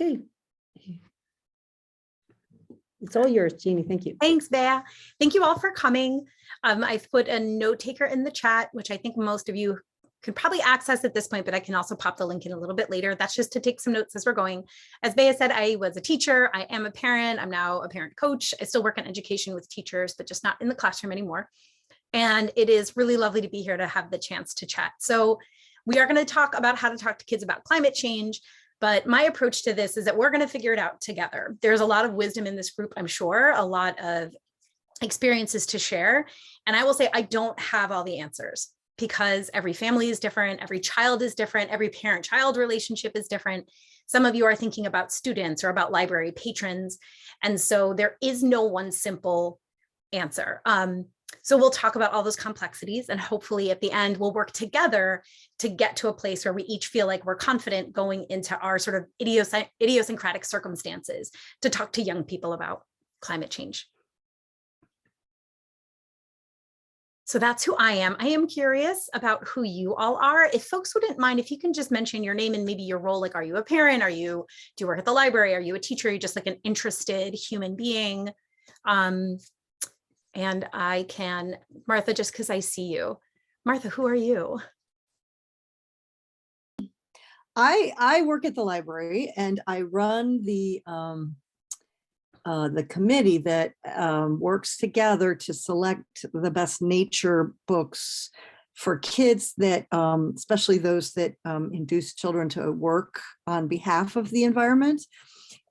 Okay. It's all yours, Jeannie. Thank you. Thanks, Bea. Thank you all for coming. I've put a note taker in the chat, which I think most of you could probably access at this point, but I can also pop the link in a little bit later. That's just to take some notes as we're going. As Bea said, I was a teacher. I am a parent. I'm now a parent coach. I still work in education with teachers, but just not in the classroom anymore. And it is really lovely to be here to have the chance to chat. So we are going to talk about how to talk to kids about climate change. But my approach to this is that we're going to figure it out together. There's a lot of wisdom in this group, I'm sure, a lot of experiences to share. And I will say I don't have all the answers because every family is different, every child is different, every parent-child relationship is different. Some of you are thinking about students or about library patrons. And so there is no one simple answer. So we'll talk about all those complexities, and hopefully at the end, we'll work together to get to a place where we each feel like we're confident going into our sort of idiosyncratic circumstances to talk to young people about climate change. So that's who I am. I am curious about who you all are. If folks wouldn't mind, if you can just mention your name and maybe your role, like, are you a parent? Do you work at the library? Are you a teacher? Are you just like an interested human being? And I can, Martha, just because I see you. Martha, who are you? I work at the library and I run the committee that works together to select the best nature books for kids that, especially those that induce children to work on behalf of the environment.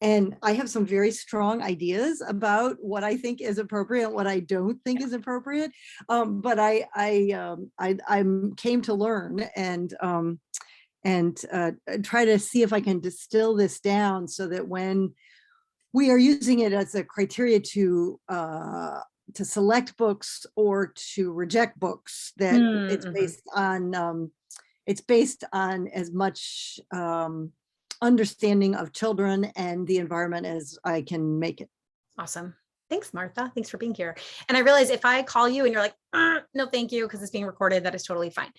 And I have some very strong ideas about what I think is appropriate, what I don't think is appropriate. But I came to learn and try to see if I can distill this down so that when we are using it as a criteria to select books or to reject books, that it's based on as much understanding of children and the environment as I can make it. Awesome. Thanks, Martha. Thanks for being here. And I realize if I call you and you're like, no, thank you, because it's being recorded, that is totally fine.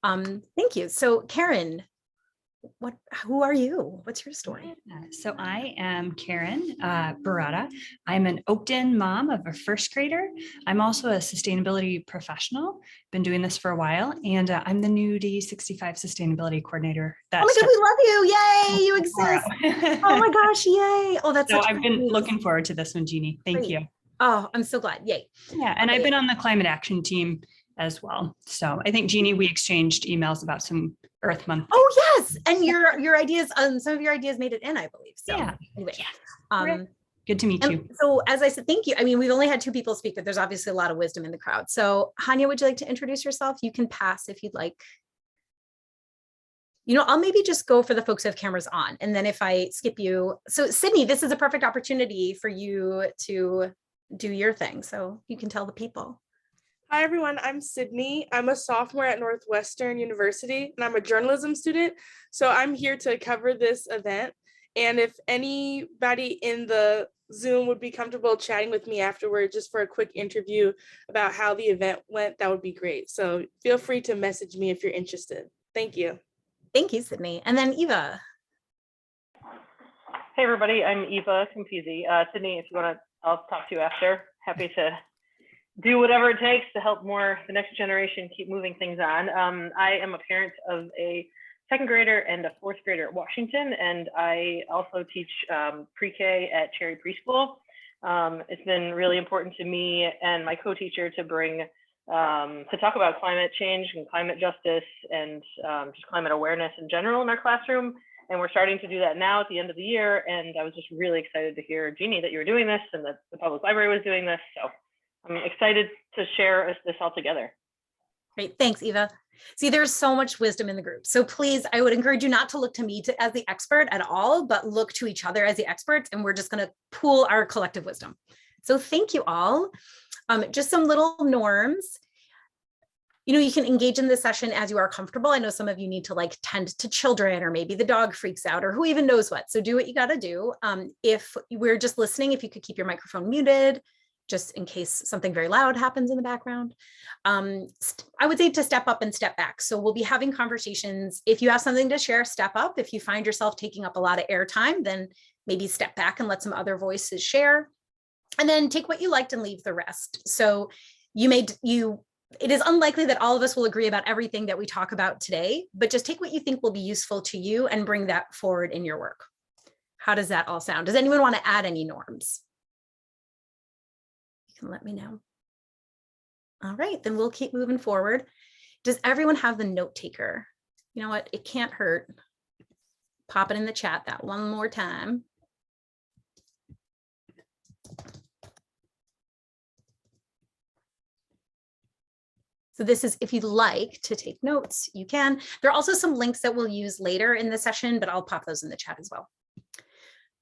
Thank you. So Karen, who are you? What's your story? So I am Karen Barata. I'm an Oakton mom of a first grader. I'm also a sustainability professional. Been doing this for a while, and I'm the new D65 sustainability coordinator. Oh my God, we love you! Yay, you exist! Oh my gosh, yay! Oh, that's so. I've been looking forward to this one, Jeannie. Thank you. Oh, I'm so glad. Yay! Yeah, and I've been on the climate action team as well. So I think, Jeannie, we exchanged emails about some Earth Month. Oh yes, and your ideas, some of your ideas made it in, I believe. So yeah. Anyway, good to meet you. So as I said, thank you. I mean, we've only had 2 people speak, but there's obviously a lot of wisdom in the crowd. So Hanya, would you like to introduce yourself? You can pass if you'd like. You know, I'll maybe just go for the folks who have cameras on, and then if I skip you. So Sydney, this is a perfect opportunity for you to do your thing. So you can tell the people. Hi, everyone. I'm Sydney. I'm a sophomore at Northwestern University, and I'm a journalism student. So I'm here to cover this event. And if anybody in the Zoom would be comfortable chatting with me afterward, just for a quick interview about how the event went, that would be great. So feel free to message me if you're interested. Thank you. Thank you, Sydney. And then Eva. Hey, everybody. I'm Eva Confusey. Sydney, if you want to, I'll talk to you after. Happy to do whatever it takes to help the next generation keep moving things on. I am a parent of a 2nd grader and a 4th grader at Washington, and I also teach pre-K at Cherry Preschool. It's been really important to me and my co-teacher to bring, to talk about climate change and climate justice and just climate awareness in general in our classroom. And we're starting to do that now at the end of the year. And I was just really excited to hear, Jeannie, that you were doing this and that the public library was doing this. So I'm excited to share this all together. Great, thanks, Eva. See, there's so much wisdom in the group. So please, I would encourage you not to look to me as the expert at all, but look to each other as the experts, and we're just gonna pool our collective wisdom. So thank you all. Just some little norms. You know, you can engage in this session as you are comfortable. I know some of you need to like tend to children, or maybe the dog freaks out, or who even knows what. So do what you gotta do. If we're just listening, if you could keep your microphone muted. just in case something very loud happens in the background. I would say to step up and step back. So we'll be having conversations. If you have something to share, step up. If you find yourself taking up a lot of airtime, then maybe step back and let some other voices share. And then take what you liked and leave the rest. So it is unlikely that all of us will agree about everything that we talk about today, but just take what you think will be useful to you and bring that forward in your work. How does that all sound? Does anyone want to add any norms? You can let me know. All right, then we'll keep moving forward. Does everyone have the note taker? You know what? It can't hurt. Pop it in the chat that one more time. So this is, if you'd like to take notes, you can. There are also some links that we'll use later in the session, but I'll pop those in the chat as well.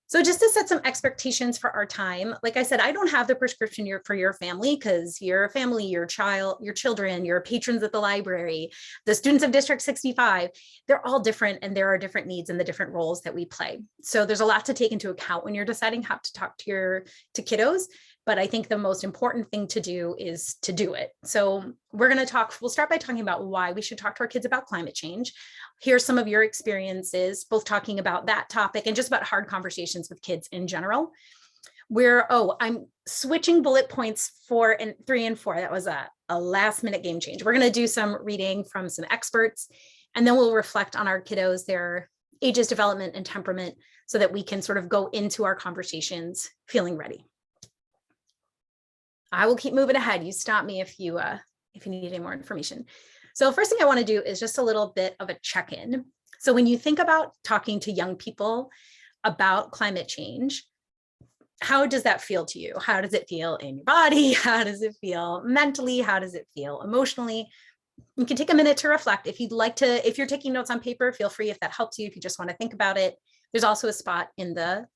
So just to set some expectations for our time, like I said, I don't have the prescription for your family, because your family, your children, your patrons at the library, the students of District 65, they're all different, and there are different needs and the different roles that we play. So there's a lot to take into account when you're deciding how to talk to kiddos. But I think the most important thing to do is to do it. So we'll start by talking about why we should talk to our kids about climate change. Here's some of your experiences, both talking about that topic and just about hard conversations with kids in general. I'm switching bullet points 3 and 4. That was a last minute game change. We're gonna do some reading from some experts, and then we'll reflect on our kiddos, their ages, development, and temperament, so that we can sort of go into our conversations feeling ready. I will keep moving ahead. You stop me if you need any more information. So first thing I want to do is just a little bit of a check-in. So when you think about talking to young people about climate change, how does that feel to you? How does it feel in your body? How does it feel mentally? How does it feel emotionally? You can take a minute to reflect. If you'd like to, if you're taking notes on paper, feel free if that helps you, if you just want to think about it. There's also a spot in the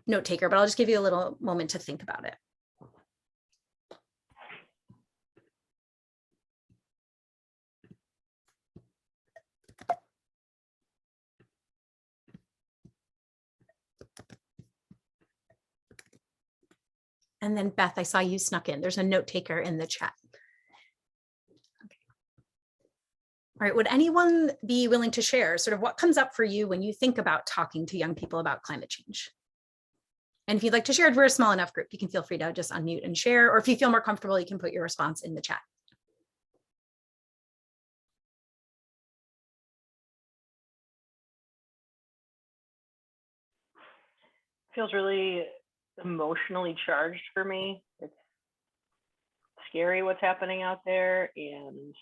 note taker, but I'll just give you a little moment to think about it. And then Beth, I saw you snuck in. There's a note taker in the chat. Okay. All right, would anyone be willing to share sort of what comes up for you when you think about talking to young people about climate change? And if you'd like to share, if we're a small enough group, you can feel free to just unmute and share, or if you feel more comfortable, you can put your response in the chat. Feels really emotionally charged for me. It's scary what's happening out there, and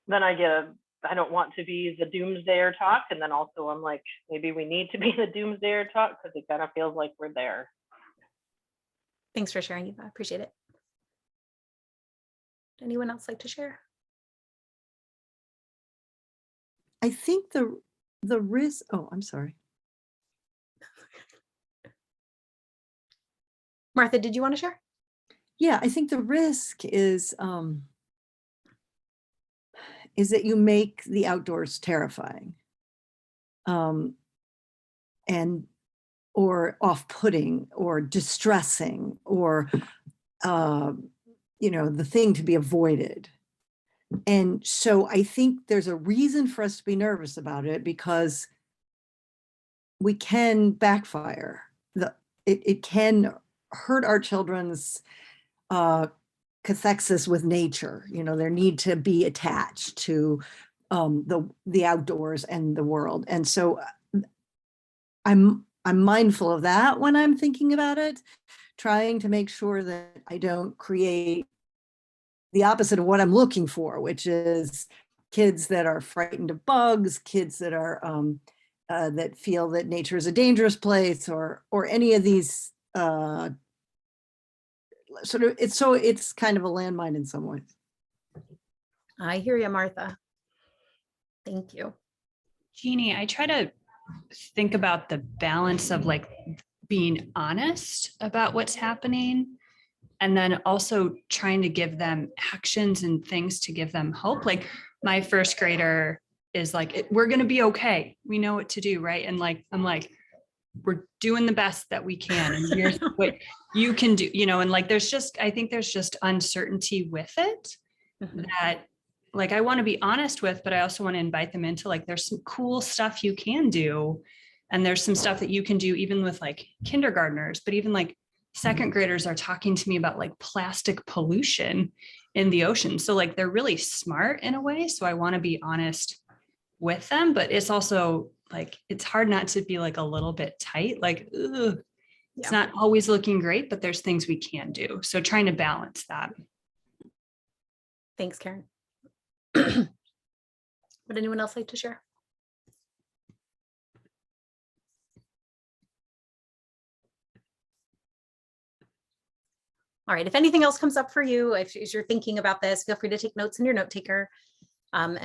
then I don't want to be the doomsdayer talk, and then also I'm like, maybe we need to be the doomsdayer talk, because it kind of feels like we're there. Thanks for sharing, Eva. I appreciate it. Anyone else like to share? I think the risk, oh, I'm sorry. Martha, did you want to share? Yeah, I think the risk is that you make the outdoors terrifying, and or off-putting or distressing, or the thing to be avoided. And so I think there's a reason for us to be nervous about it, because we can backfire. It can hurt our children's cathexis with nature, their need to be attached to the outdoors and the world. And so I'm mindful of that when I'm thinking about it, trying to make sure that I don't create the opposite of what I'm looking for, which is kids that are frightened of bugs, kids that are that feel that nature is a dangerous place, or any of these it's kind of a landmine in some ways. I hear you, Martha. Thank you. Jeannie, I try to think about the balance of like being honest about what's happening, and then also trying to give them actions and things to give them hope. Like my first grader is like, we're going to be okay. We know what to do. Right. And like, I'm like, we're doing the best that we can. And here's what you can do, and like, I think there's just uncertainty with it that like, I want to be honest with, but I also want to invite them into like, there's some cool stuff you can do. And there's some stuff that you can do even with like kindergartners, but even like second graders are talking to me about like plastic pollution in the ocean. So like, they're really smart in a way. So I want to be honest with them, but it's also like, it's hard not to be like a little bit tight, like, ugh, it's not always looking great, but there's things we can do. So trying to balance that. Thanks, Karen. Would anyone else like to share? All right, if anything else comes up for you, if you're thinking about this, feel free to take notes in your note taker. And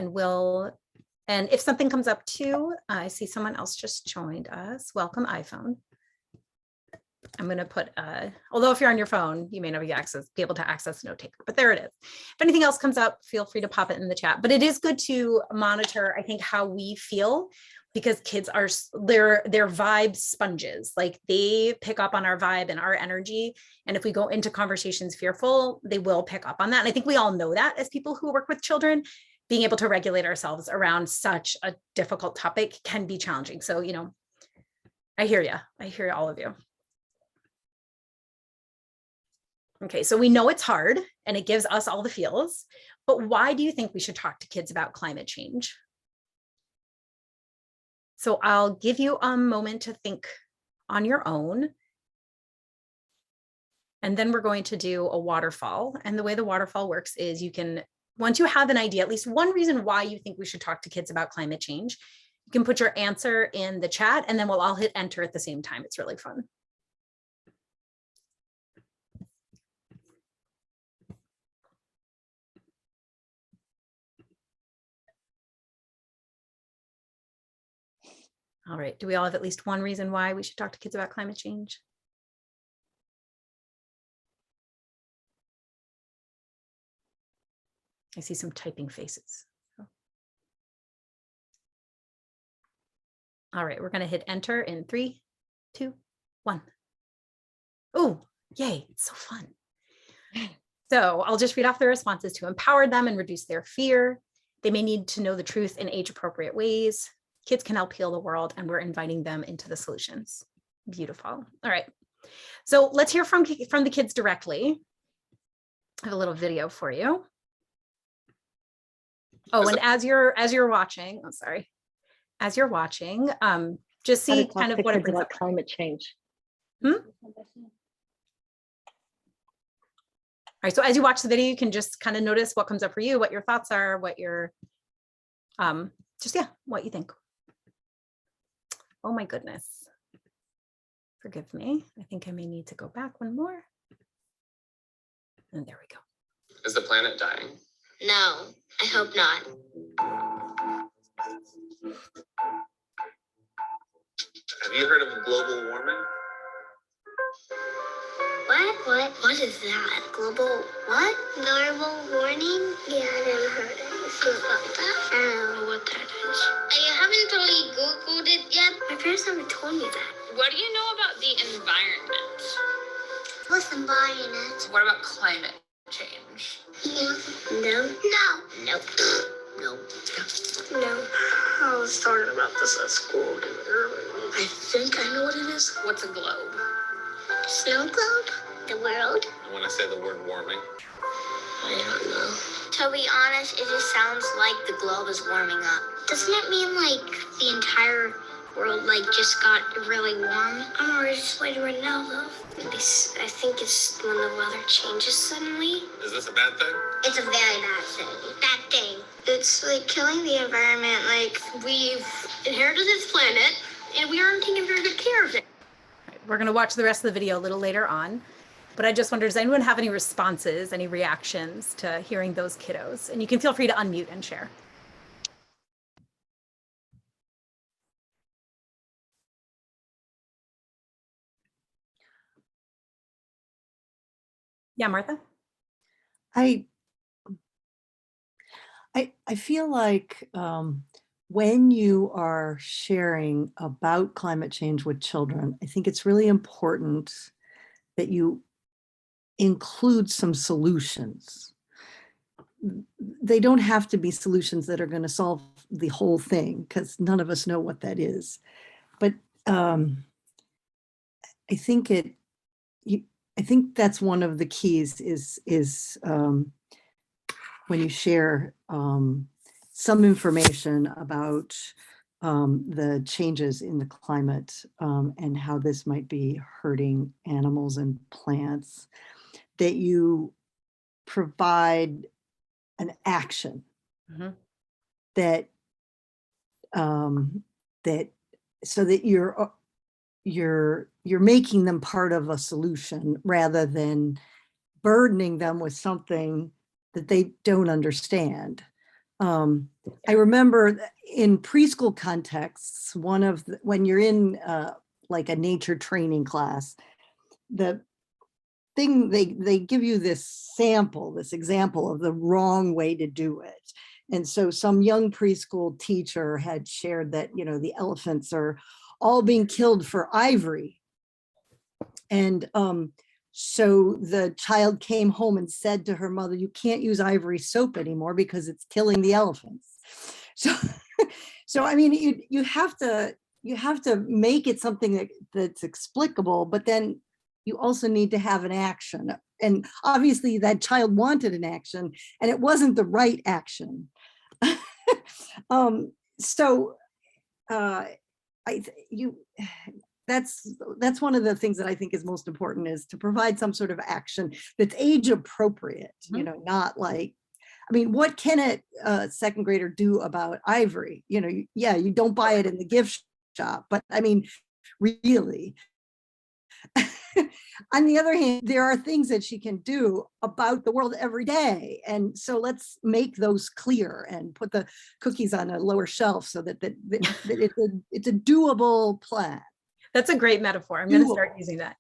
if something comes up too, I see someone else just joined us. Welcome, iPhone. I'm going to put, although if you're on your phone, you may not be able to access note taker, but there it is. If anything else comes up, feel free to pop it in the chat. But it is good to monitor, I think, how we feel, because kids are, they're vibe sponges. Like they pick up on our vibe and our energy. And if we go into conversations fearful, they will pick up on that. And I think we all know that as people who work with children, being able to regulate ourselves around such a difficult topic can be challenging. So, I hear you. I hear all of you. Okay, so we know it's hard and it gives us all the feels, but why do you think we should talk to kids about climate change? So I'll give you a moment to think on your own. And then we're going to do a waterfall. And the way the waterfall works is once you have an idea, at least one reason why you think we should talk to kids about climate change, you can put your answer in the chat and then we'll all hit enter at the same time. It's really fun. All right, do we all have at least one reason why we should talk to kids about climate change? I see some typing faces. All right, we're going to hit enter in 3, 2, 1. Oh, yay, it's so fun. So I'll just read off the responses. To empower them and reduce their fear. They may need to know the truth in age-appropriate ways. Kids can help heal the world, and we're inviting them into the solutions. Beautiful. All right. So let's hear from the kids directly. I have a little video for you. Oh, and as you're watching, I'm sorry. As you're watching, just see kind of what it brings up. Climate change. All right, so as you watch the video, you can just kind of notice what comes up for you, what your thoughts are, what your, what you think. Oh my goodness. Forgive me. I think I may need to go back one more. And there we go. Is the planet dying? No, I hope not. Have you heard of global warming? What is that? Global what? Global warming? Yeah, I never heard anything about that. I don't know what that is. You haven't totally Googled it yet? My parents haven't told me that. What do you know about the environment? What's environment? What about climate change? Yeah. No. No. Nope. No. No. I was talking about this at school earlier. I think I know what it is. What's a globe? Snow globe? The world? When I say the word warming. I don't know. To be honest, it just sounds like the globe is warming up. Doesn't it mean like the entire world just got really warm? I'm already sweating right now though. I think it's when the weather changes suddenly. Is this a bad thing? It's a very bad thing. Bad thing. It's killing the environment. We've inherited this planet and we aren't taking very good care of it. We're going to watch the rest of the video a little later on, but I just wonder, does anyone have any responses, any reactions to hearing those kiddos? And you can feel free to unmute and share. Yeah, Martha? I feel like when you are sharing about climate change with children, I think it's really important that you include some solutions. They don't have to be solutions that are going to solve the whole thing, because none of us know what that is. But I think I think that's one of the keys is when you share some information about the changes in the climate and how this might be hurting animals and plants, that you provide an action that that so that you're making them part of a solution rather than burdening them with something that they don't understand. I remember in preschool contexts, when you're in like a nature training class, the thing they give you this example of the wrong way to do it. And so some young preschool teacher had shared that, the elephants are all being killed for ivory. And so the child came home and said to her mother, "You can't use ivory soap anymore because it's killing the elephants." So I mean, you have to make it something that's explicable, but then you also need to have an action. And obviously that child wanted an action, and it wasn't the right action. That's one of the things that I think is most important, is to provide some sort of action that's age appropriate, not like, I mean, what can a second grader do about ivory? Yeah, you don't buy it in the gift shop, but I mean, really. On the other hand, there are things that she can do about the world every day. And so let's make those clear and put the cookies on a lower shelf so that it's a doable plan. That's a great metaphor. I'm going to start using that.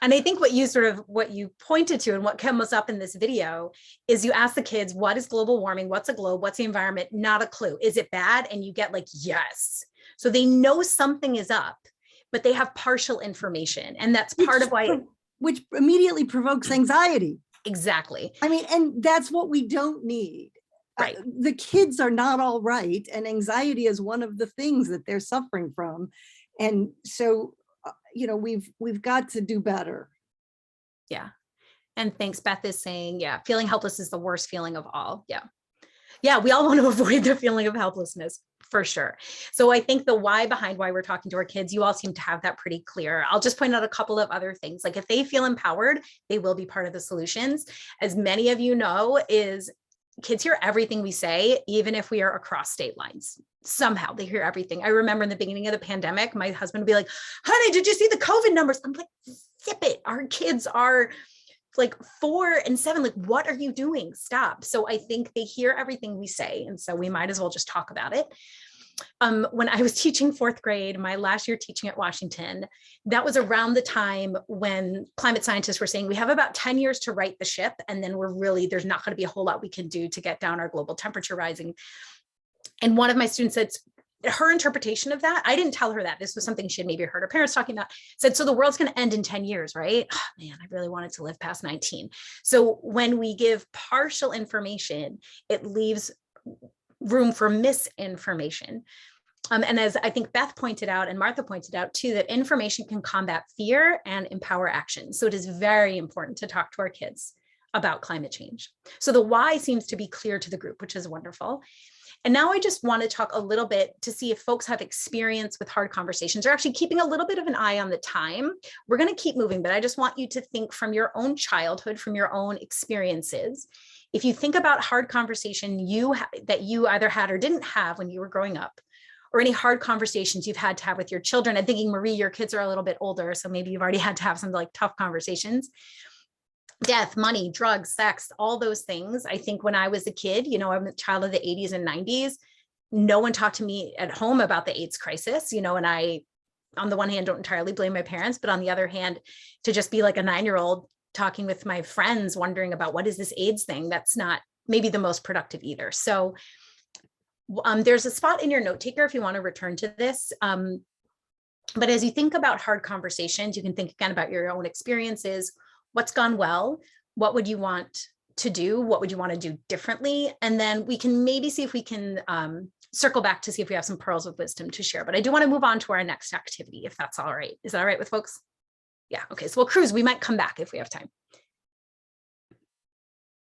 And I think what you pointed to and what comes up in this video is you ask the kids, what is global warming? What's a globe? What's the environment? Not a clue. Is it bad? And you get like, yes. So they know something is up, but they have partial information. And that's part of why. Which immediately provokes anxiety. Exactly. I mean, and that's what we don't need. Right. The kids are not all right. And anxiety is one of the things that they're suffering from. And so, we've got to do better. Yeah. And thanks. Beth is saying, yeah, feeling helpless is the worst feeling of all. Yeah. Yeah. We all want to avoid the feeling of helplessness for sure. So I think the why behind why we're talking to our kids, you all seem to have that pretty clear. I'll just point out a couple of other things. Like if they feel empowered, they will be part of the solutions. As many of you know, is kids hear everything we say, even if we are across state lines. Somehow they hear everything. I remember in the beginning of the pandemic, my husband would be like, "Honey, did you see the COVID numbers?" I'm like, zip it. Our kids are like 4 and 7. Like, what are you doing? Stop. So I think they hear everything we say. And so we might as well just talk about it. When I was teaching 4th grade, my last year teaching at Washington, that was around the time when climate scientists were saying we have about 10 years to right the ship. And then there's not going to be a whole lot we can do to get down our global temperature rising. And one of my students said, her interpretation of that, I didn't tell her that. This was something she had maybe heard her parents talking about, said, so the world's going to end in 10 years, right? Oh, man, I really wanted to live past 19. So when we give partial information, it leaves room for misinformation. And as I think Beth pointed out and Martha pointed out too, that information can combat fear and empower action. So it is very important to talk to our kids about climate change. So the why seems to be clear to the group, which is wonderful. And now I just want to talk a little bit to see if folks have experience with hard conversations or actually keeping a little bit of an eye on the time. We're going to keep moving, but I just want you to think from your own childhood, from your own experiences. If you think about hard conversation that you either had or didn't have when you were growing up, or any hard conversations you've had to have with your children. I'm thinking, Marie, your kids are a little bit older, so maybe you've already had to have some like tough conversations. Death, money, drugs, sex, all those things. I think when I was a kid, I'm a child of the 80s and 90s. No one talked to me at home about the AIDS crisis, and I, on the one hand, don't entirely blame my parents, but on the other hand, to just be like a 9-year-old talking with my friends, wondering about what is this AIDS thing, that's not maybe the most productive either. So There's a spot in your note taker if you want to return to this. But as you think about hard conversations, you can think again about your own experiences. What's gone well? What would you want to do? What would you want to do differently? And then we can maybe see if we can circle back to see if we have some pearls of wisdom to share. But I do want to move on to our next activity, if that's all right. Is that all right with folks? Yeah, okay, so we'll cruise. We might come back if we have time.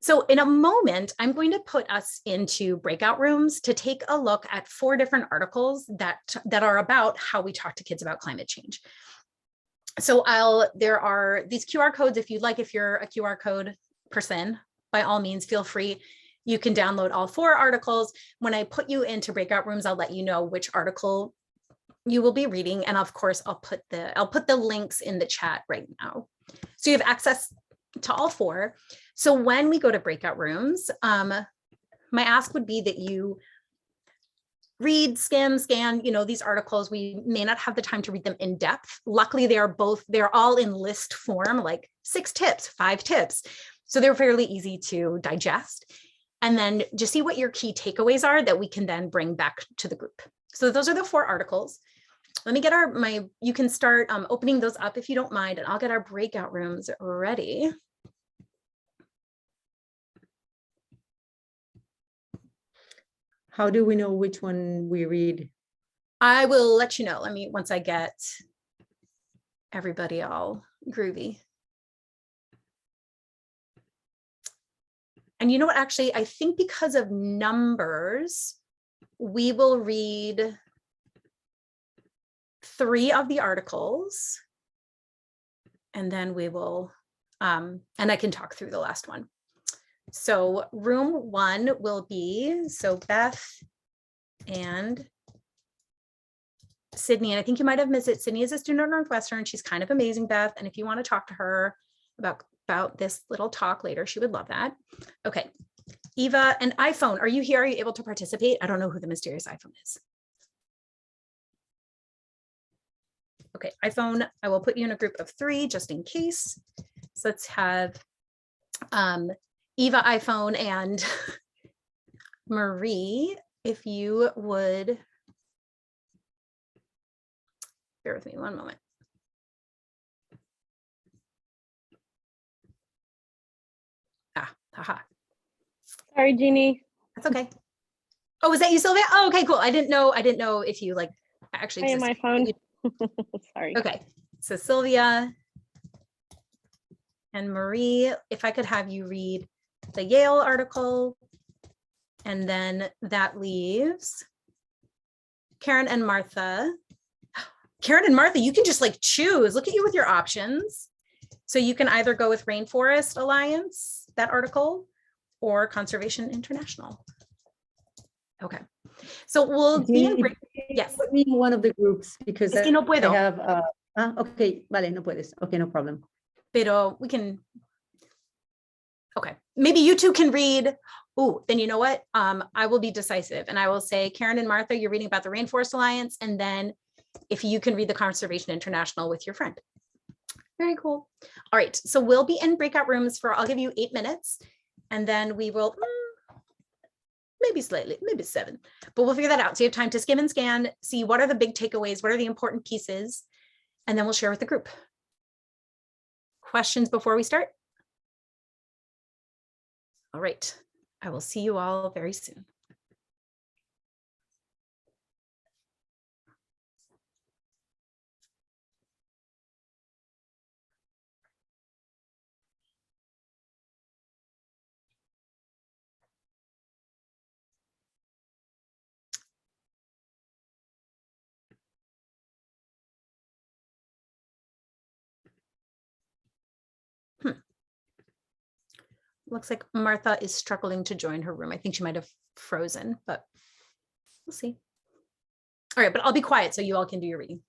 So in a moment, I'm going to put us into breakout rooms to take a look at 4 different articles that are about how we talk to kids about climate change. So there are these QR codes. If you'd like, if you're a QR code person, by all means, feel free. You can download all 4 articles. When I put you into breakout rooms, I'll let you know which article you will be reading. And of course, I'll put the links in the chat right now. So you have access to all 4. So when we go to breakout rooms, my ask would be that you read, scan, these articles. We may not have the time to read them in depth. Luckily, they're all in list form, like 6 tips, 5 tips. So they're fairly easy to digest. And then just see what your key takeaways are that we can then bring back to the group. So those are the 4 articles. Let me get you can start opening those up if you don't mind, and I'll get our breakout rooms ready. How do we know which one we read? I will let you know. Once I get everybody all groovy. And you know what, actually, I think because of numbers, we will read 3 of the articles, and then we will, and I can talk through the last one. So room 1 will be, so Beth and Sydney, and I think you might have missed it. Sydney is a student at Northwestern. She's kind of amazing, Beth. And if you want to talk to her about this little talk later, she would love that. Okay, Eva and iPhone, are you here? Are you able to participate? I don't know who the mysterious iPhone is. Okay, iPhone, I will put you in a group of 3 just in case. So let's have Eva, iPhone, and Marie, if you would bear with me one moment. Haha. Sorry, Jeannie. That's okay. Oh, is that you, Sylvia? Oh, okay, cool. I didn't know if you actually Hey, my phone. Sorry. Okay, so Sylvia and Marie, if I could have you read the Yale article, and then that leaves Karen and Martha. Karen and Martha, you can just choose. Look at you with your options. So you can either go with Rainforest Alliance, that article, or Conservation International. Okay, so we'll be in break. Yes. Put me in one of the groups because Es que no puedo. I have, okay, vale, no puedes. Okay, no problem. Pero we can, okay, maybe you 2 can read. Oh, then you know what? I will be decisive and I will say, Karen and Martha, you're reading about the Rainforest Alliance, and then if you can read the Conservation International with your friend. Very cool. All right, so we'll be in breakout rooms I'll give you 8 minutes, and then we will, maybe 7, but we'll figure that out. So you have time to skim and scan, see what are the big takeaways, what are the important pieces, and then we'll share with the group. Questions before we start? All right, I will see you all very soon. Looks like Martha is struggling to join her room. I think she might have frozen, but we'll see. All right, but I'll be quiet so you all can do your reading.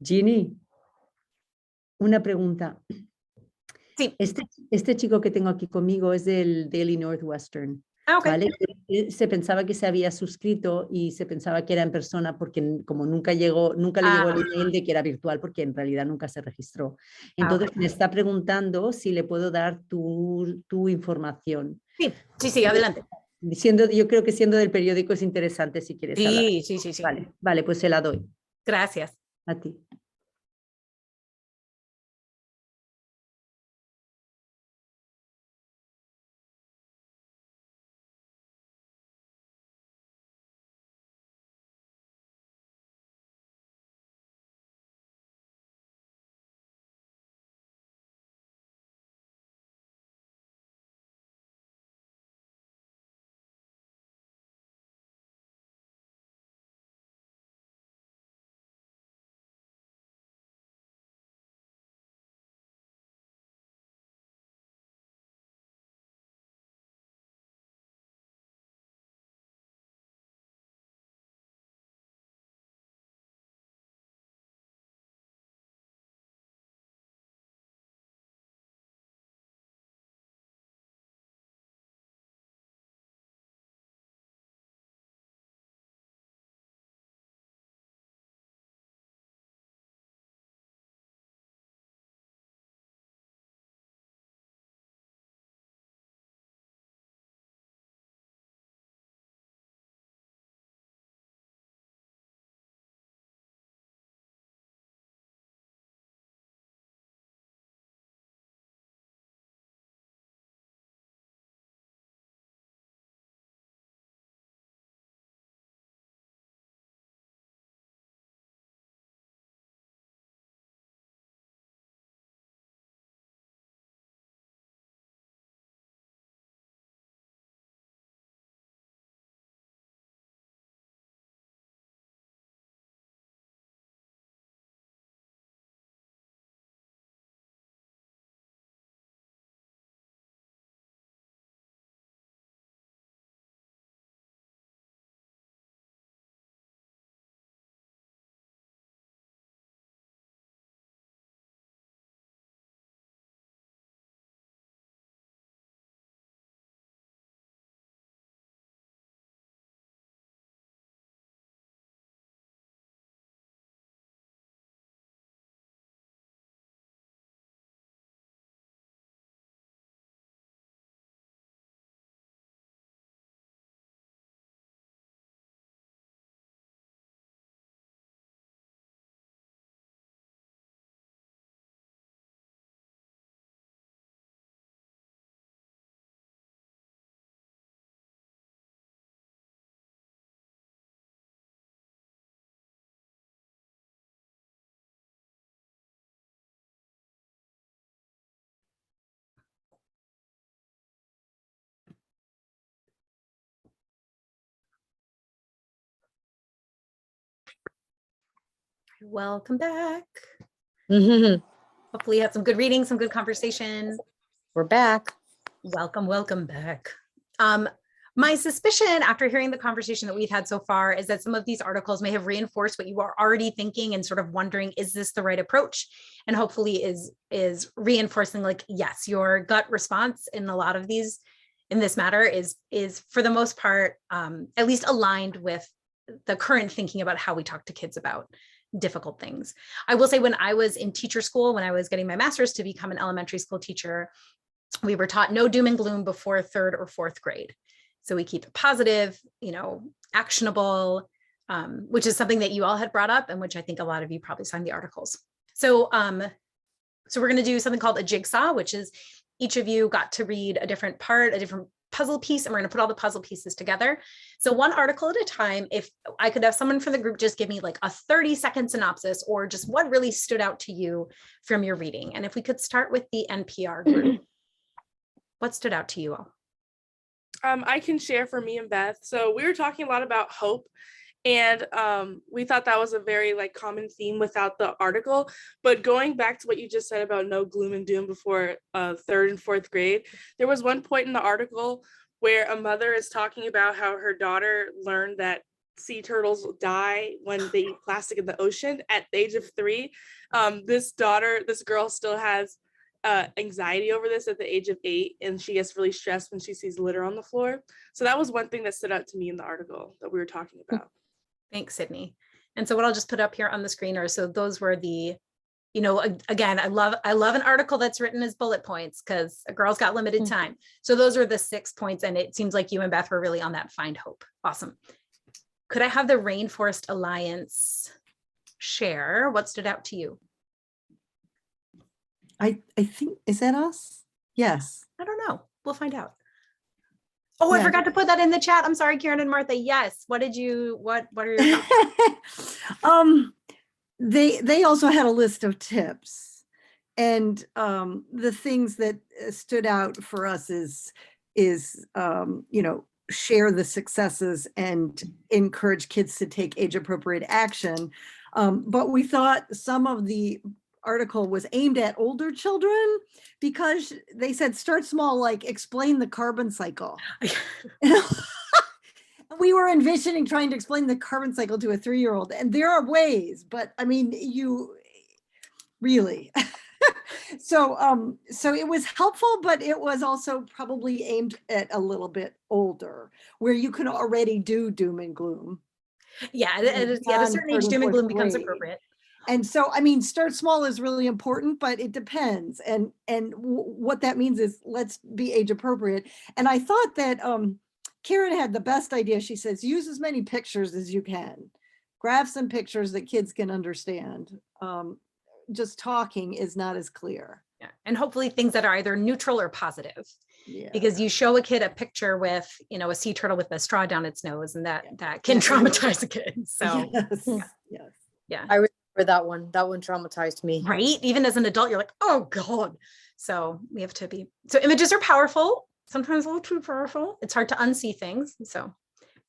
Genie, una pregunta. Sí. Este chico que tengo aquí conmigo es del Daily Northwestern. Ah, ok. ¿Vale? Él se pensaba que se había suscrito y se pensaba que era en persona porque como nunca le llegó el email de que era virtual porque en realidad nunca se registró. Entonces me está preguntando si le puedo dar tu información. Sí, adelante. Yo creo que siendo del periódico es interesante si quieres hablar. Sí. Vale, pues se la doy. Gracias. A ti. Welcome back. Mhm. Hopefully you had some good reading, some good conversation. We're back. Welcome back. My suspicion after hearing the conversation that we've had so far is that some of these articles may have reinforced what you are already thinking and sort of wondering, is this the right approach? And hopefully is reinforcing like, yes, your gut response in a lot of these in this matter is for the most part, at least aligned with the current thinking about how we talk to kids about difficult things. I will say when I was in teacher school, when I was getting my master's to become an elementary school teacher, we were taught no doom and gloom before third or fourth grade. So we keep it positive, actionable, which is something that you all had brought up and which I think a lot of you probably saw in the articles. So we're going to do something called a jigsaw, which is each of you got to read a different part, a different puzzle piece, and we're going to put all the puzzle pieces together. So one article at a time. If I could have someone from the group just give me like a 30-second synopsis or just what really stood out to you from your reading. And if we could start with the NPR group, what stood out to you all? I can share for me and Beth. So we were talking a lot about hope, and we thought that was a very common theme without the article. But going back to what you just said about no gloom and doom before third and fourth grade, there was one point in the article where a mother is talking about how her daughter learned that sea turtles die when they eat plastic in the ocean at the age of 3. This girl still has anxiety over this at the age of 8, and she gets really stressed when she sees litter on the floor. So that was one thing that stood out to me in the article that we were talking about. Thanks, Sydney. And so what I'll just put up here on the screen are, so those were the, again, I love an article that's written as bullet points because a girl's got limited time. So those are the 6 points, and it seems like you and Beth were really on that find hope. Awesome. Could I have the Rainforest Alliance share? What stood out to you? I think, is that us? Yes. I don't know. We'll find out. Oh, Yeah. I forgot to put that in the chat. I'm sorry, Karen and Martha. Yes. What are your They also had a list of tips, and the things that stood out for us is share the successes and encourage kids to take age appropriate action. But we thought some of the article was aimed at older children because they said start small, like explain the carbon cycle. We were envisioning trying to explain the carbon cycle to a 3-year-old, and there are ways, but I mean, you really. So it was helpful, but it was also probably aimed at a little bit older, where you can already do doom and gloom. Yeah, at a certain age, doom and gloom becomes appropriate. And so, I mean, start small is really important, but it depends. And what that means is let's be age appropriate. And I thought that Karen had the best idea. She says, use as many pictures as you can. Grab some pictures that kids can understand. Just talking is not as clear. Yeah. And hopefully things that are either neutral or positive. Yeah. Because you show a kid a picture with, a sea turtle with a straw down its nose, and that can traumatize a kid. So yes. Yeah. Yes. Yeah. I remember that one. That one traumatized me. Right. Even as an adult, you're like, oh God. So we have to be, so images are powerful, sometimes a little too powerful. It's hard to unsee things. So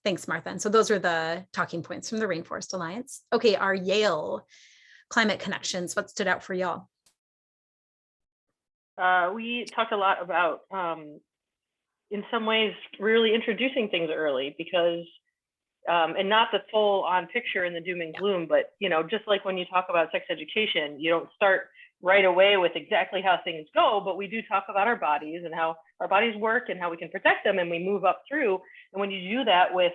thanks, Martha. And so those are the talking points from the Rainforest Alliance. Okay. Our Yale climate connections. What stood out for y'all? We talked a lot about, in some ways, really introducing things early because, and not the full on picture in the doom and gloom, but, just like when you talk about sex education, you don't start right away with exactly how things go, but we do talk about our bodies and how our bodies work and how we can protect them, and we move up through. And when you do that with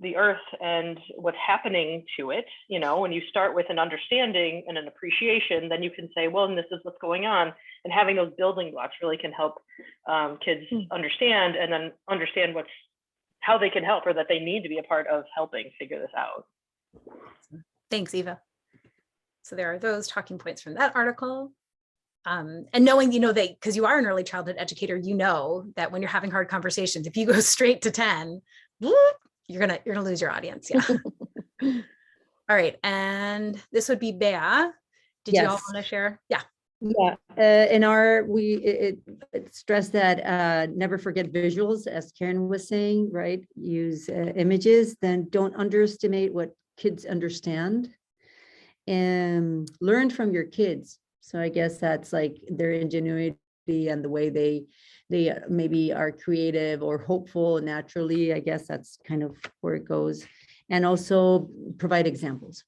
the earth and what's happening to it, when you start with an understanding and an appreciation, then you can say, well, and this is what's going on. And having those building blocks really can help kids understand, and then understand how they can help, or that they need to be a part of helping figure this out. Thanks, Eva. So there are those talking points from that article. And knowing, because you are an early childhood educator, that when you're having hard conversations, if you go straight to 10, whoop, you're gonna lose your audience. Yeah. All right. And this would be Bea. Did you all want to share? Yeah. Yeah, it stressed that never forget visuals, as Karen was saying, right? Use images, then don't underestimate what kids understand, and learn from your kids. So I guess that's like their ingenuity and the way they maybe are creative or hopeful naturally. I guess that's kind of where it goes. And also provide examples,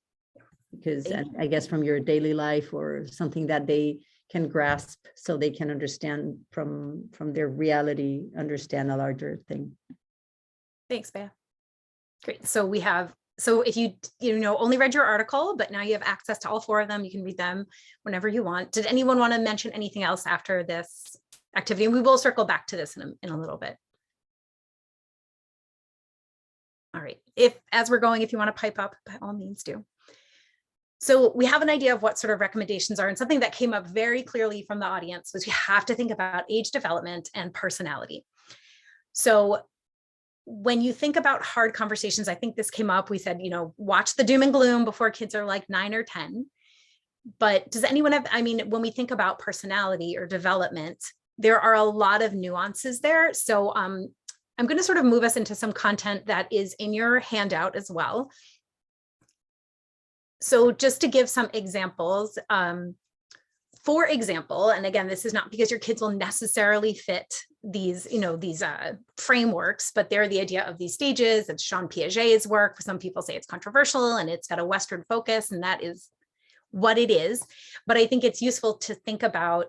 because I guess from your daily life or something that they can grasp, so they can understand from their reality, understand a larger thing. Thanks, Bea. Great. So if you only read your article, but now you have access to all 4 of them, you can read them whenever you want. Did anyone want to mention anything else after this activity? And we will circle back to this in a little bit. All right. As we're going, if you want to pipe up, by all means do. So we have an idea of what sort of recommendations are, and something that came up very clearly from the audience was we have to think about age development and personality. So when you think about hard conversations, I think this came up, we said, watch the doom and gloom before kids are like 9 or 10. But does anyone when we think about personality or development, there are a lot of nuances there. So I'm going to sort of move us into some content that is in your handout as well. So just to give some examples, for example, and again, this is not because your kids will necessarily fit these, these frameworks, but they're the idea of these stages. It's Jean Piaget's work. Some people say it's controversial and it's got a Western focus, and that is what it is. But I think it's useful to think about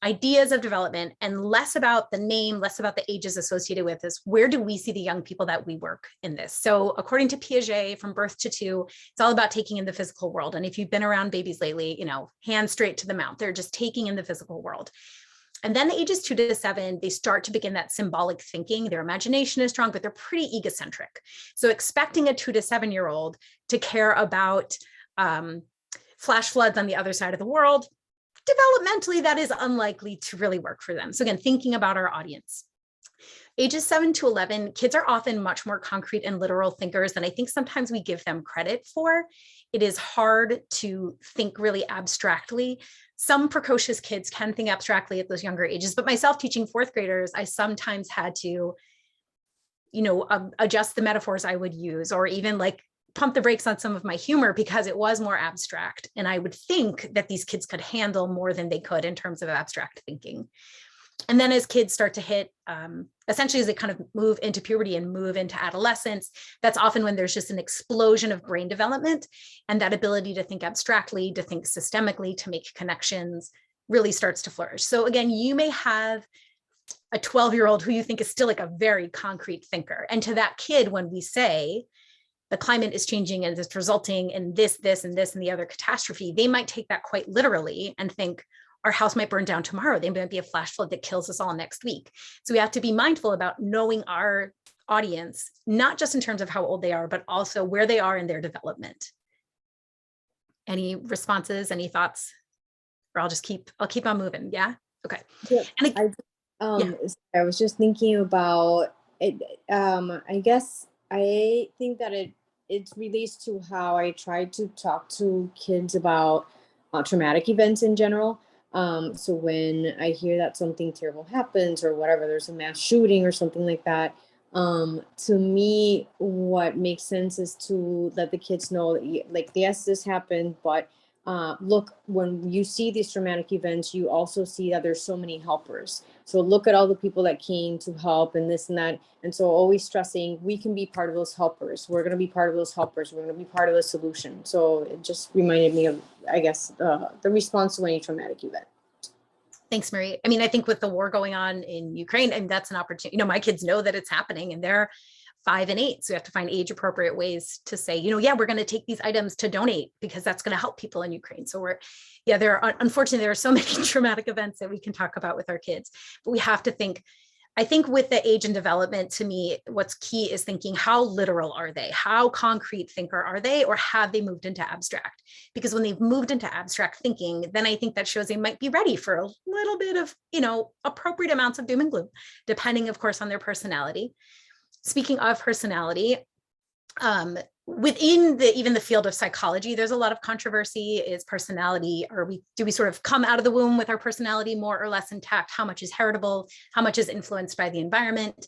ideas of development and less about the name, less about the ages associated with this. Where do we see the young people that we work in this? So according to Piaget, from birth to 2, it's all about taking in the physical world. And if you've been around babies lately, hands straight to the mouth, they're just taking in the physical world. And then the ages 2 to 7, they start to begin that symbolic thinking. Their imagination is strong, but they're pretty egocentric. So expecting a 2 to 7-year-old to care about flash floods on the other side of the world, developmentally, that is unlikely to really work for them. So again, thinking about our audience. Ages 7 to 11, kids are often much more concrete and literal thinkers than I think sometimes we give them credit for. It is hard to think really abstractly. Some precocious kids can think abstractly at those younger ages, but myself teaching 4th graders, I sometimes had to, adjust the metaphors I would use, or even like pump the brakes on some of my humor because it was more abstract. And I would think that these kids could handle more than they could in terms of abstract thinking. And then as kids start to hit, essentially as they kind of move into puberty and move into adolescence, that's often when there's just an explosion of brain development, and that ability to think abstractly, to think systemically, to make connections really starts to flourish. So again, you may have a 12-year-old who you think is still like a very concrete thinker. And to that kid, when we say, the climate is changing and it's resulting in this, and this, and the other catastrophe, they might take that quite literally and think our house might burn down tomorrow. There might be a flash flood that kills us all next week. So we have to be mindful about knowing our audience, not just in terms of how old they are, but also where they are in their development. Any responses, any thoughts? Or I'll keep on moving. Yeah. Okay. Yeah, And I was just thinking about it. I guess I think that it relates to how I try to talk to kids about traumatic events in general. So when I hear that something terrible happens or whatever, there's a mass shooting or something like that, to me, what makes sense is to let the kids know that, like, yes, this happened, but look, when you see these traumatic events, you also see that there's so many helpers. So look at all the people that came to help and this and that. And so always stressing, we can be part of those helpers. We're going to be part of those helpers. We're going to be part of the solution. So it just reminded me of, I guess, the response to any traumatic event. Thanks, Marie. I mean, I think with the war going on in Ukraine, and that's an opportunity, my kids know that it's happening and they're 5 and 8. So we have to find age appropriate ways to say, yeah, we're going to take these items to donate because that's going to help people in Ukraine. So unfortunately, there are so many traumatic events that we can talk about with our kids, but we have to think, I think with the age and development, to me, what's key is thinking, how literal are they? How concrete thinker are they? Or have they moved into abstract? Because when they've moved into abstract thinking, then I think that shows they might be ready for a little bit of, appropriate amounts of doom and gloom, depending, of course, on their personality. Speaking of personality, within even the field of psychology, there's a lot of controversy. Is personality, do we sort of come out of the womb with our personality more or less intact? How much is heritable? How much is influenced by the environment?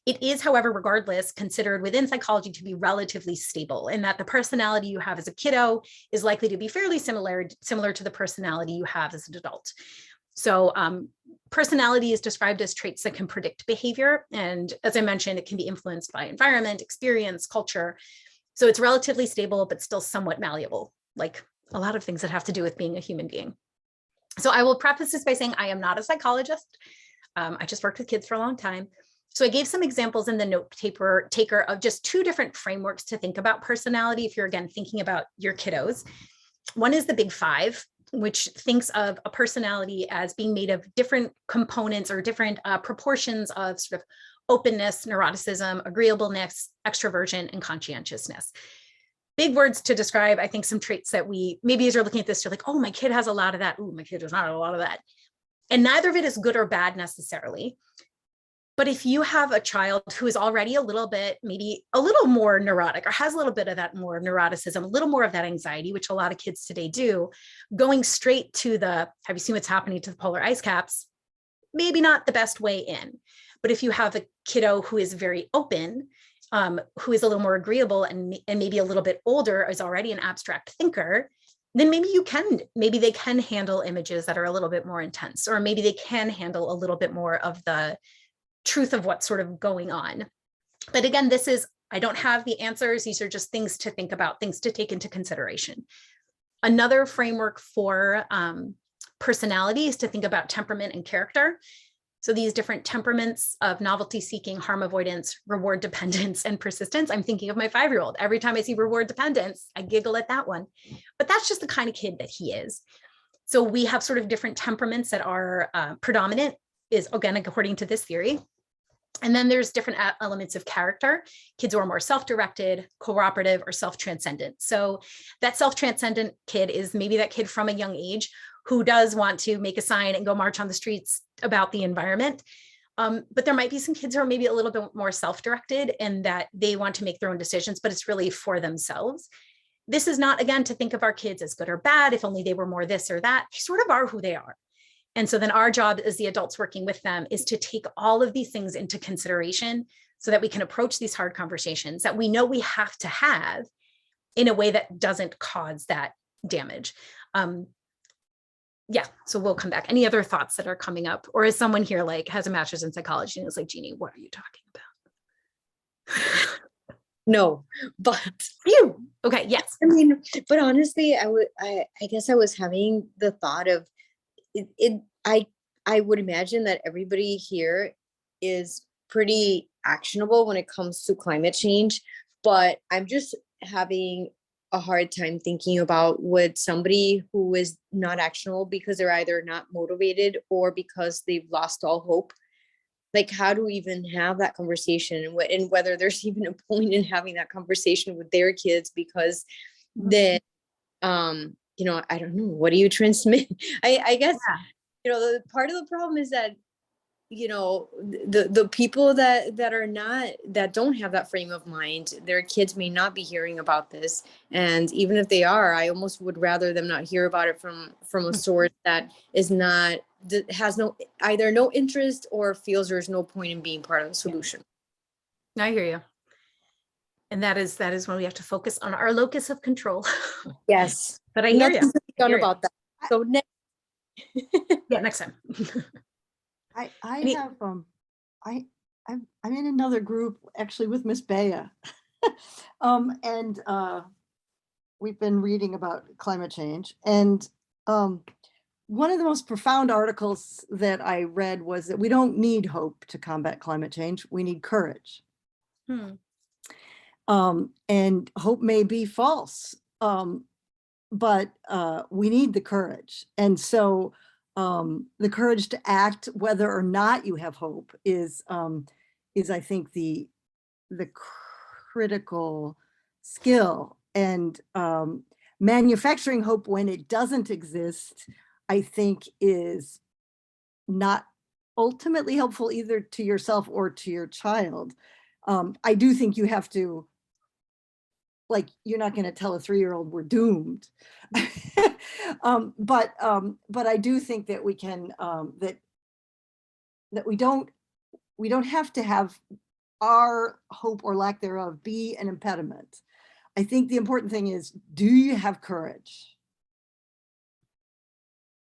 It is, however, regardless, considered within psychology to be relatively stable, in that the personality you have as a kiddo is likely to be fairly similar to the personality you have as an adult. So personality is described as traits that can predict behavior. And as I mentioned, it can be influenced by environment, experience, culture. So it's relatively stable, but still somewhat malleable, like a lot of things that have to do with being a human being. So I will preface this by saying I am not a psychologist. I just worked with kids for a long time. So I gave some examples in the note taker of just 2 different frameworks to think about personality if you're, again, thinking about your kiddos. One is the Big 5, which thinks of a personality as being made of different components or different proportions of sort of openness, neuroticism, agreeableness, extroversion, and conscientiousness. Big words to describe, I think, some traits that we, maybe as you're looking at this, you're like, oh, my kid has a lot of that. Ooh, my kid does not have a lot of that. And neither of it is good or bad necessarily. But if you have a child who is already a little bit, maybe a little more neurotic, or has a little bit of that more neuroticism, a little more of that anxiety, which a lot of kids today do, going straight to have you seen what's happening to the polar ice caps? Maybe not the best way in. But if you have a kiddo who is very open, who is a little more agreeable and maybe a little bit older, is already an abstract thinker, then maybe they can handle images that are a little bit more intense, or maybe they can handle a little bit more of the truth of what's sort of going on. But again, I don't have the answers. These are just things to think about, things to take into consideration. Another framework for personality is to think about temperament and character. So these different temperaments of novelty seeking, harm avoidance, reward dependence, and persistence. I'm thinking of my 5-year-old. Every time I see reward dependence, I giggle at that one. But that's just the kind of kid that he is. So we have sort of different temperaments that are predominant, is again, according to this theory. And then there's different elements of character. Kids who are more self-directed, cooperative, or self-transcendent. So that self-transcendent kid is maybe that kid from a young age who does want to make a sign and go march on the streets about the environment. But there might be some kids who are maybe a little bit more self-directed and that they want to make their own decisions, but it's really for themselves. This is not, again, to think of our kids as good or bad, if only they were more this or that. They sort of are who they are. And so then our job as the adults working with them is to take all of these things into consideration so that we can approach these hard conversations that we know we have to have in a way that doesn't cause that damage. Yeah, so we'll come back. Any other thoughts that are coming up? Or is someone here like has a master's in psychology and is like, Jeannie, what are you talking about? No, but you. Okay, yes. I mean, but honestly, I guess I was having the thought of I would imagine that everybody here is pretty actionable when it comes to climate change, but I'm just having a hard time thinking about would somebody who is not actionable because they're either not motivated or because they've lost all hope. Like, how do we even have that conversation, and whether there's even a point in having that conversation with their kids, because then, you know, I don't know, what do you transmit? I guess, you know, the part of the problem is that, you know, the people that don't have that frame of mind, their kids may not be hearing about this. And even if they are, I almost would rather them not hear about it from a source that is not, has either no interest or feels there's no point in being part of the solution. I hear you. And that is when we have to focus on our locus of control. Yes. But I hear you. Done about that. So next. Yeah, next time. I'm in another group actually with Miss Bea. And we've been reading about climate change. And one of the most profound articles that I read was that we don't need hope to combat climate change. We need courage. And hope may be false, but we need the courage. And so the courage to act, whether or not you have hope, is I think the critical skill. And manufacturing hope when it doesn't exist, I think, is not ultimately helpful either to yourself or to your child. I do think you have to, like, you're not going to tell a 3-year-old we're doomed. But I do think that we can, that we don't have to have our hope or lack thereof be an impediment. I think the important thing is, do you have courage?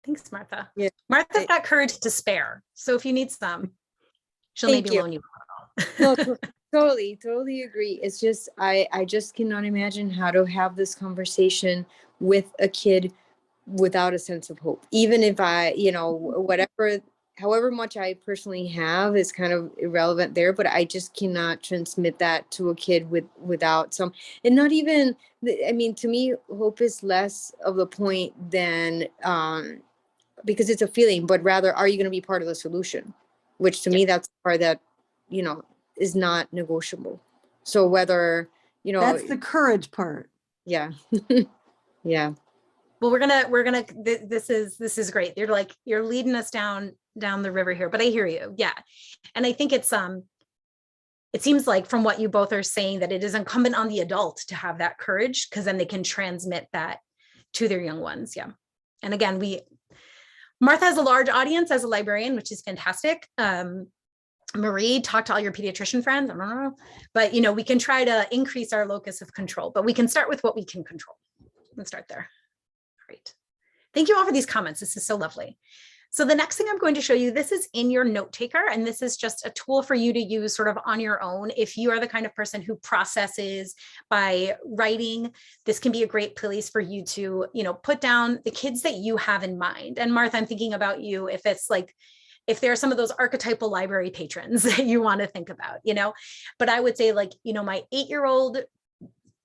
Thanks, Martha. Yeah. Martha's got courage to spare. So if you need some, she'll maybe loan you. No, totally agree. It's just, I just cannot imagine how to have this conversation with a kid without a sense of hope. Even if I, you know, however much I personally have is kind of irrelevant there, but I just cannot transmit that to a kid without some, and not even, I mean, to me, hope is less of the point than, because it's a feeling, but rather, are you going to be part of the solution? Which to me, that's the part that, you know, is not negotiable. So whether, you know, that's the courage part. Yeah. Yeah. Well, this is great. You're leading us down the river here, but I hear you. Yeah. And I think it seems like from what you both are saying that it is incumbent on the adult to have that courage, because then they can transmit that to their young ones. Yeah. And again, Martha has a large audience as a librarian, which is fantastic. Marie, talk to all your pediatrician friends. I don't know, but you know, we can try to increase our locus of control, but we can start with what we can control. Let's start there. Great. Thank you all for these comments. This is so lovely. So the next thing I'm going to show you, this is in your note taker, and this is just a tool for you to use sort of on your own. If you are the kind of person who processes by writing, this can be a great place for you to, put down the kids that you have in mind. And Martha, I'm thinking about you if it's like, if there are some of those archetypal library patrons that you want to think about, but I would say like, my 8-year-old,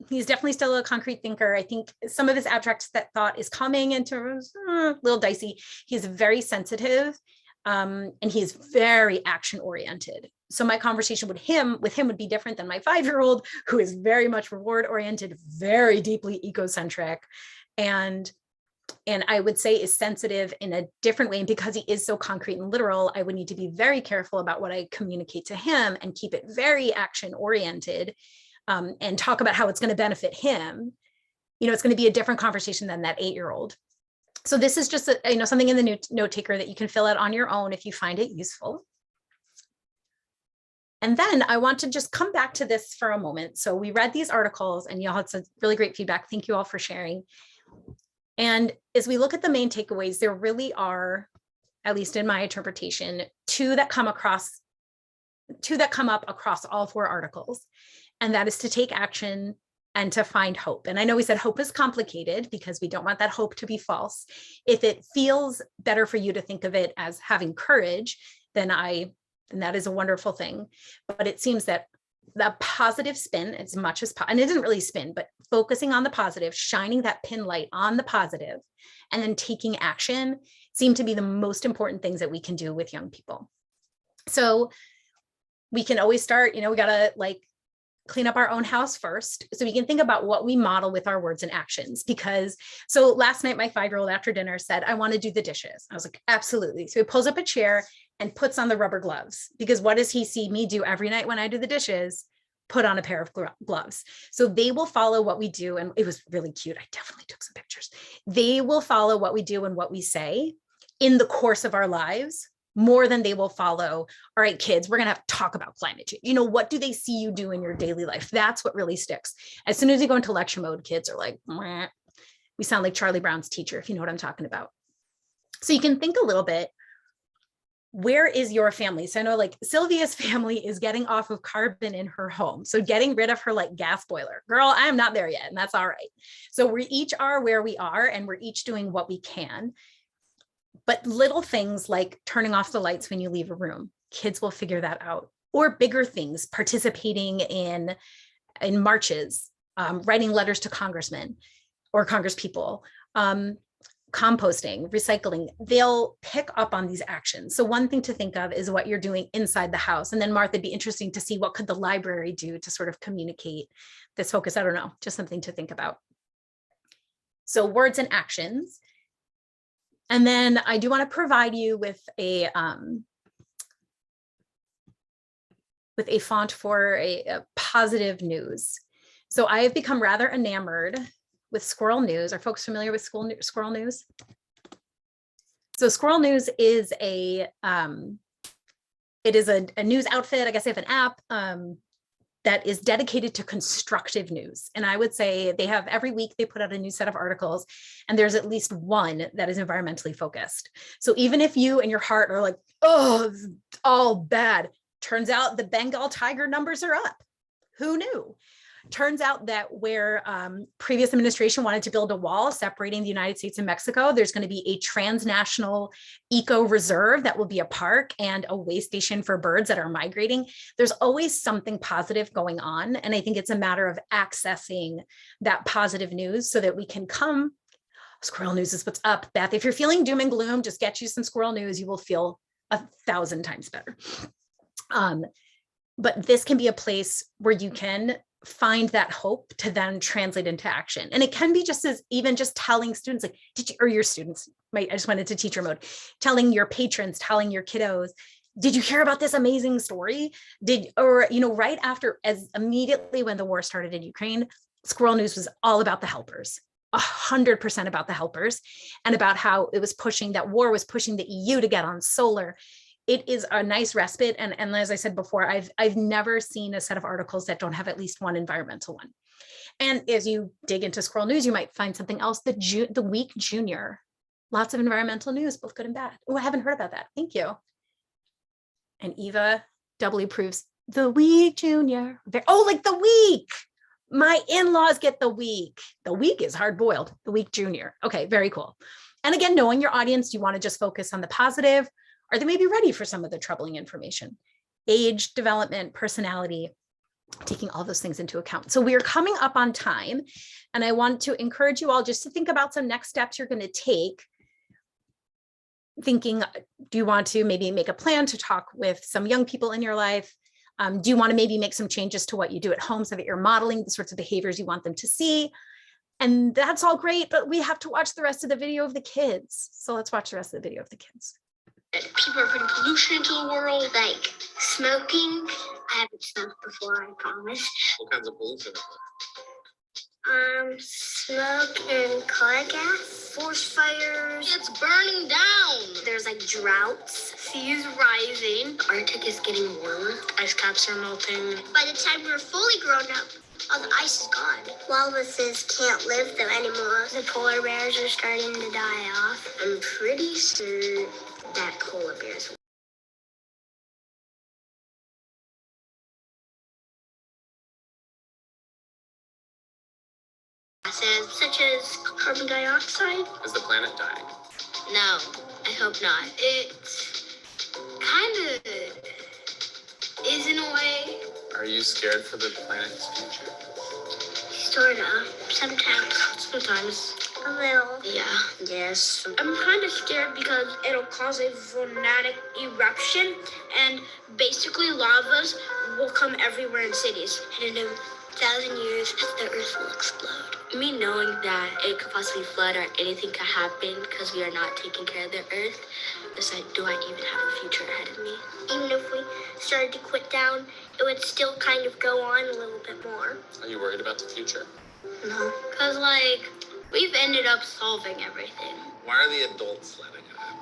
he's definitely still a concrete thinker. I think some of his abstract thought is coming into a little dicey. He's very sensitive and he's very action oriented. So my conversation with him would be different than my 5-year-old, who is very much reward oriented, very deeply ecocentric, and I would say is sensitive in a different way. And because he is so concrete and literal, I would need to be very careful about what I communicate to him and keep it very action oriented. And talk about how it's going to benefit him. It's going to be a different conversation than that 8-year-old. So this is just something in the note taker that you can fill out on your own if you find it useful. And then I want to just come back to this for a moment. So we read these articles and y'all had some really great feedback. Thank you all for sharing. And as we look at the main takeaways, there really are, at least in my interpretation, two that come up across all 4 articles. And that is to take action and to find hope. And I know we said hope is complicated because we don't want that hope to be false. If it feels better for you to think of it as having courage, then that is a wonderful thing. But it seems that the positive spin as much as, and it didn't really spin, but focusing on the positive, shining that pin light on the positive, and then taking action seem to be the most important things that we can do with young people. So we can always start, we gotta clean up our own house first. So we can think about what we model with our words and actions. So last night, my 5-year-old after dinner said, I want to do the dishes. I was like, absolutely. So he pulls up a chair and puts on the rubber gloves, because what does he see me do every night when I do the dishes? Put on a pair of gloves. So they will follow what we do. And it was really cute. I definitely took some pictures. They will follow what we do and what we say in the course of our lives, more than they will follow, all right, kids, we're going to have to talk about climate change. What do they see you do in your daily life? That's what really sticks. As soon as you go into lecture mode, kids are like, meh. We sound like Charlie Brown's teacher, if you know what I'm talking about. So you can think a little bit, where is your family? So I know Sylvia's family is getting off of carbon in her home. So getting rid of her gas boiler. Girl, I am not there yet, and that's all right. So we each are where we are, and we're each doing what we can. But little things like turning off the lights when you leave a room, kids will figure that out. Or bigger things, participating in marches, writing letters to congressmen or congresspeople, composting, recycling, they'll pick up on these actions. So one thing to think of is what you're doing inside the house. And then Martha, it'd be interesting to see what could the library do to sort of communicate this focus. I don't know, just something to think about. So words and actions. And then I do want to provide you with a font for a positive news. So I have become rather enamored with Squirrel News. Are folks familiar with Squirrel News? So Squirrel News is a news outfit. I guess they have an app that is dedicated to constructive news. And I would say they have every week they put out a new set of articles, and there's at least one that is environmentally focused. So even if you and your heart are like, oh, it's all bad, turns out the Bengal tiger numbers are up. Who knew? Turns out that where previous administration wanted to build a wall separating the United States and Mexico, there's going to be a transnational eco reserve that will be a park and a way station for birds that are migrating. There's always something positive going on. And I think it's a matter of accessing that positive news so that we can come. Squirrel News is what's up, Beth. If you're feeling doom and gloom, just get you some Squirrel News. You will feel 1,000 times better. But this can be a place where you can find that hope to then translate into action. And it can be just as even just telling students, like, or your students, I just went into teacher mode, telling your patrons, telling your kiddos, did you hear about this amazing story? Right after, as immediately when the war started in Ukraine, Squirrel News was all about the helpers, 100% about the helpers, and about how it was pushing, that war was pushing the EU to get on solar. It is a nice respite. And as I said before, I've never seen a set of articles that don't have at least one environmental one. And as you dig into Squirrel News, you might find something else, the Week Junior. Lots of environmental news, both good and bad. Oh, I haven't heard about that. Thank you. And Eva doubly proves the Week Junior. Oh, like the Week. My in-laws get the Week. The Week is hard-boiled. The Week Junior. Okay, very cool. And again, knowing your audience, you want to just focus on the positive, or they may be ready for some of the troubling information. Age, development, personality, taking all those things into account. So we are coming up on time, and I want to encourage you all just to think about some next steps you're going to take. Thinking, do you want to maybe make a plan to talk with some young people in your life? Do you want to maybe make some changes to what you do at home so that you're modeling the sorts of behaviors you want them to see? And that's all great, but we have to watch the rest of the video of the kids. So let's watch the rest of the video of the kids. People are putting pollution into the world, like smoking. I haven't smoked before, I promise. What kinds of pollution? Smoke and car gas, forest fires. It's burning down. There's like droughts. Seas rising. The Arctic is getting warmer. Ice caps are melting. By the time we're fully grown up, all the ice is gone. Walruses can't live there anymore. The polar bears are starting to die off. I'm pretty sure that polar bears. Gases such as carbon dioxide. Is the planet dying? No, I hope not. It kind of is in a way. Are you scared for the planet's future? Sorta. Sometimes. A little. Yeah. Yes. I'm kind of scared because it'll cause a volcanic eruption, and basically lavas will come everywhere in cities. And in 1,000 years, the Earth will explode. Me knowing that it could possibly flood or anything could happen because we are not taking care of the Earth, it's like, do I even have a future ahead of me? Even if we started to quit down, it would still kind of go on a little bit more. Are you worried about the future? No. Because, we've ended up solving everything. Why are the adults letting it happen?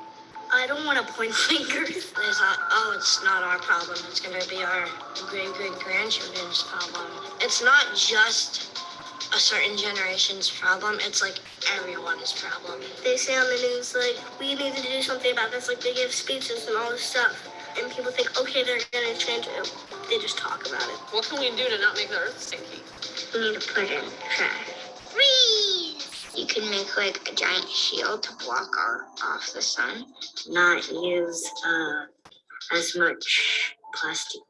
I don't want to point fingers. It's not our problem. It's going to be our great-great-grandchildren's problem. It's not just a certain generation's problem. It's everyone's problem. They say on the news, we need to do something about this. They give speeches and all this stuff. And people think, okay, they're going to change it. They just talk about it. What can we do to not make the earth stinky? We need to put it in the trash. Freeze! You can make a giant shield to block off the sun. Not use as much plastic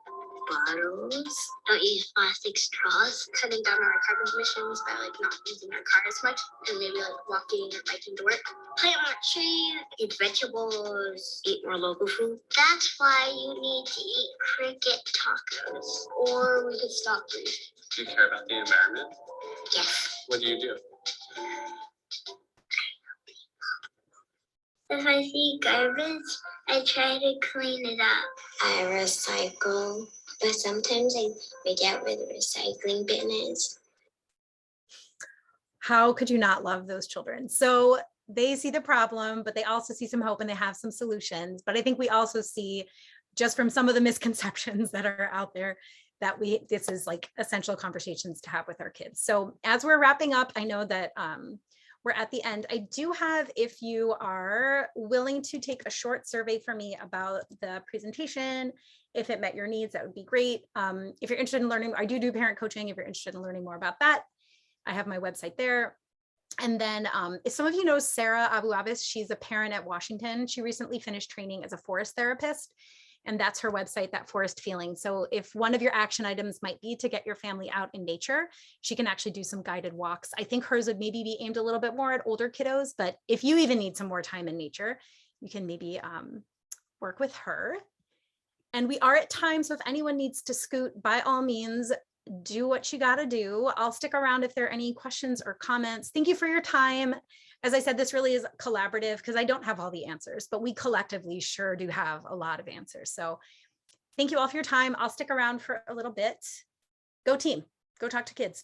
bottles. Don't use plastic straws. Cutting down on our carbon emissions by not using our car as much, and maybe walking or biking to work. Plant more trees, eat vegetables, eat more local food. That's why you need to eat cricket tacos. Or we could stop breathing. Do you care about the environment? Yes. What do you do? If I see garbage, I try to clean it up. I recycle, but sometimes I forget where the recycling bin is. How could you not love those children? So they see the problem, but they also see some hope and they have some solutions. But I think we also see, just from some of the misconceptions that are out there, that this is essential conversations to have with our kids. So as we're wrapping up, I know that we're at the end. I do have, if you are willing to take a short survey for me about the presentation, if it met your needs, that would be great. If you're interested in learning, I do parent coaching. If you're interested in learning more about that, I have my website there. And then if some of you know Sarah Abu Abbas, she's a parent at Washington. She recently finished training as a forest therapist. And that's her website, That Forest Feeling. So if one of your action items might be to get your family out in nature, she can actually do some guided walks. I think hers would maybe be aimed a little bit more at older kiddos, but if you even need some more time in nature, you can maybe work with her. And we are at time, so if anyone needs to scoot, by all means, do what you gotta do. I'll stick around if there are any questions or comments. Thank you for your time. As I said, this really is collaborative because I don't have all the answers, but we collectively sure do have a lot of answers. So thank you all for your time. I'll stick around for a little bit. Go team, go talk to kids.